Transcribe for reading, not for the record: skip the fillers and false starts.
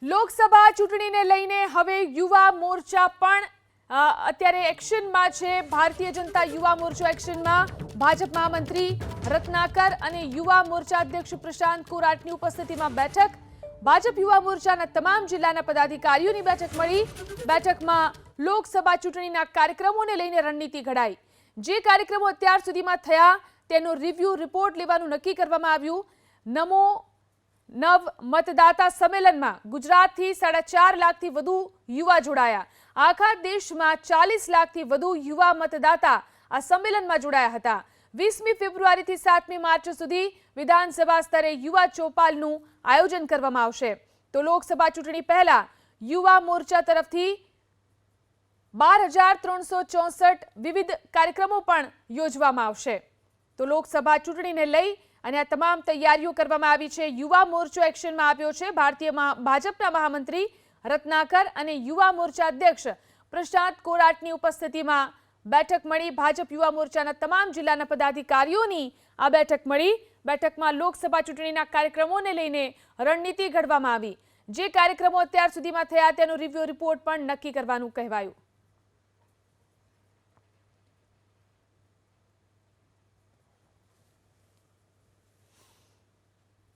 લોકસભા ચૂંટણીને લઈને હવે યુવા મોરચા પણ અત્યારે એક્શનમાં છે। ભારતીય જનતા યુવા મોરચો એક્શનમાં। ભાજપ મહામંત્રી રત્નાકર અને યુવા મોરચા અધ્યક્ષ પ્રશાંત કોરાટની ઉપસ્થિતિમાં બેઠક। ભાજપ યુવા મોરચાના તમામ જિલ્લાના પદાધિકારીઓની બેઠક મળી। બેઠકમાં લોકસભા ચૂંટણીના કાર્યક્રમોને લઈને રણનીતિ ઘડાઈ। જે કાર્યક્રમો અત્યાર સુધીમાં થયા તેનો રિવ્યુ રિપોર્ટ લેવાનું નક્કી કરવામાં આવ્યું। નમો નવ મતદાતા સંમેલનમાં ગુજરાતથી 4.5 લાખથી વધુ યુવા જોડાયા। આખા દેશમાં 40 લાખથી વધુ યુવા મતદાતા આ સંમેલનમાં જોડાયા હતા। 20મી ફેબ્રુઆરીથી 7મી માર્ચ સુધી વિધાનસભા સ્તરે યુવા ચોપાલનું આયોજન કરવામાં આવશે। તો લોકસભા ચૂંટણી પહેલા યુવા મોરચા તરફથી 12,364 વિવિધ કાર્યક્રમો પણ યોજવામાં આવશે। તો લોકસભા ચૂંટણીને લઈ અને આ તમામ તૈયારીઓ કરવામાં આવી છે। યુવા મોરચો એક્શનમાં આવ્યો છે। ભાજપના મહામંત્રી રત્નાકર અને યુવા મોરચા અધ્યક્ષ પ્રશાંત કોરાટની ઉપસ્થિતિમાં બેઠક મળી। ભાજપ યુવા મોરચાના તમામ જિલ્લાના પદાધિકારીઓની આ બેઠક મળી। બેઠકમાં લોકસભા ચૂંટણીના કાર્યક્રમોને લઈને રણનીતિ ઘડવામાં આવી। જે કાર્યક્રમો અત્યાર સુધીમાં થયા તેનો રિવ્યુ રિપોર્ટ પણ નક્કી કરવાનું કહેવાયું।